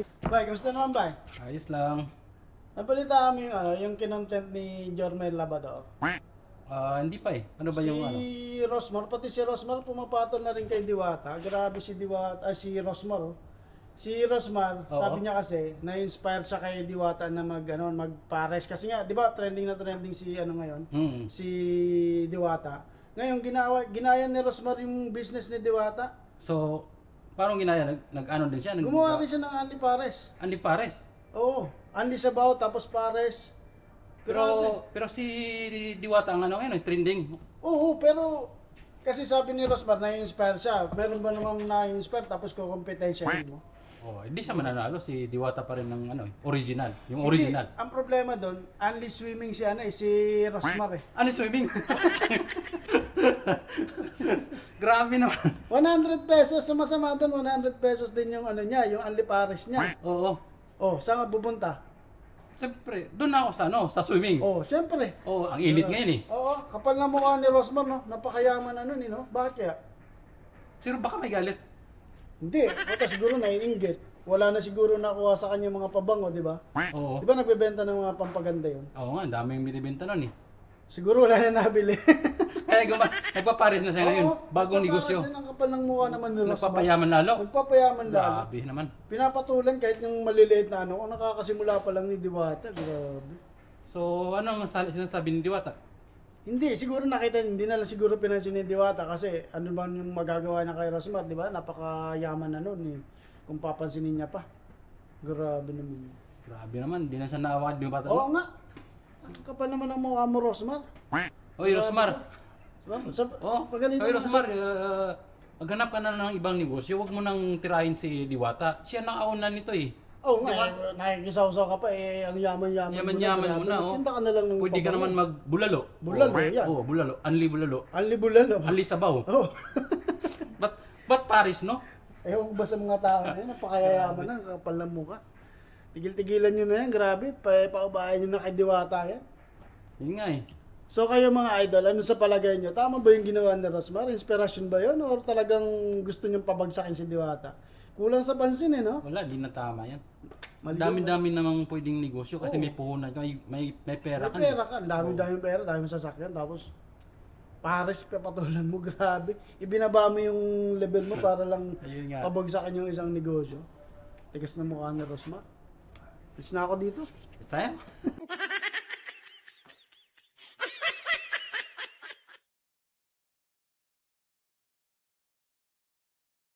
Bay, kamusta naman, Bay? Ayos lang. Nabalita kami yung kinontent ni Jormel Labador. Hindi pa eh. Ano ba yung ano? Si Rosmar, pati si Rosmar pumapatol na rin kay Diwata. Grabe si Diwata, si Rosmar. Oh. Si Rosmar, Oo. sabi niya kasi, na-inspire siya kay Diwata na magpares. Kasi nga, di ba, trending na trending si ano ngayon, si Diwata. Ngayon, ginaya ni Rosmar yung business ni Diwata. So, parang ginaya? Nag-ano din siya? Gumawa rin siya ng Anli Pares. Anli Pares. Oo, Anli Sabaw, tapos Pares. Pero si Diwata ang ano ngayon, trending. Oo, pero kasi sabi ni Rosmar, na-inspire siya. Meron ba namang na-inspire tapos kukompetensyahin mo? Oh, hindi siya mananalo. Si Diwata pa rin ng ano, original. Yung Hindi, original. ang problema doon, only swimming si si Rosmar eh. Ano swimming? Grabe naman. 100 pesos, sumasama doon, 100 pesos din yung ano niya, yung Anli Pares niya. Oo. Oh, saan ka pupunta? Siyempre, doon ako sa ano, sa swimming. Oh, syempre. Oo, ang init ngayon eh. Oo, kapal na mukha ni Rosmar, no? Napakayaman ano ni, no? Bakit kaya? Sino baka may galit? Hindi, baka siguro naiinggit. Wala na siguro nakuha sa kanya mga pabango, di ba? Oo. Di ba nagbebenta ng mga pampaganda yun? Oo nga, ang daming binibenta nun eh. Siguro wala na nabili. Kaya nagpapares na siya ngayon. Oo, Bagong nagpapares negosyo. din ang kapal ng mukha naman ni Rosmar. Nagpapayaman lalo. Nagpapayaman lalo. Grabe naman. Pinapatulan kahit yung maliliit na ano, kung nakakasimula pa lang ni Diwata, grabe. So, ano ang sinasabi ni Diwata? Hindi, siguro nakita, hindi na lang siguro pinansin ni Diwata kasi ano ba yung magagawa niya kay Rosmar, di ba? Napakayaman na nun eh. Kung papansinin niya pa. Grabe naman. Grabe naman, di na siya naawa ni Diwata. Oo nga. Ang kapal naman ang mukha mo, Rosmar. Oy, Rosmar. Diba? Oy, Rosmar, maghanap ka na ng ibang negosyo. Huwag mo nang tirahin si Diwata. Siya nakauna nito eh. Oo nga, nakikisaw-saw ka pa eh, ang yaman-yaman Yaman-yaman mo na, oh. Tinda ka na lang ng Pwede ka pabango. naman magbulalo. Bulalo, yan. Oo, bulalo. Anli bulalo. Anli bulalo. Anli sabaw. Oh. Ba't Paris, no? Ewan ko ba sa mga tao na yun, napakayayaman na, kapal ng mukha. Tigil-tigilan nyo na yan, grabe, paubayan nyo na kay Diwata yan. Yun nga eh. So kayo mga idol, ano sa palagay nyo? Tama ba yung ginawa ni Rosmar? Inspirasyon ba yun? Or talagang gusto nyong pabagsakin si Diwata? Kulang sa pansin eh, no? Wala, di na tama yan. Mali- Dami-dami namang pwedeng negosyo kasi Oo. may puhunan ka, may pera ka. May pera ka, daming pera, daming sasakyan, tapos Pares, papatulan mo, grabe. Ibinaba mo yung level mo para lang Ayun nga. pabagsakin yung isang negosyo. Tigas na mukha ni Rosmar. Alis na ako dito. Tayo?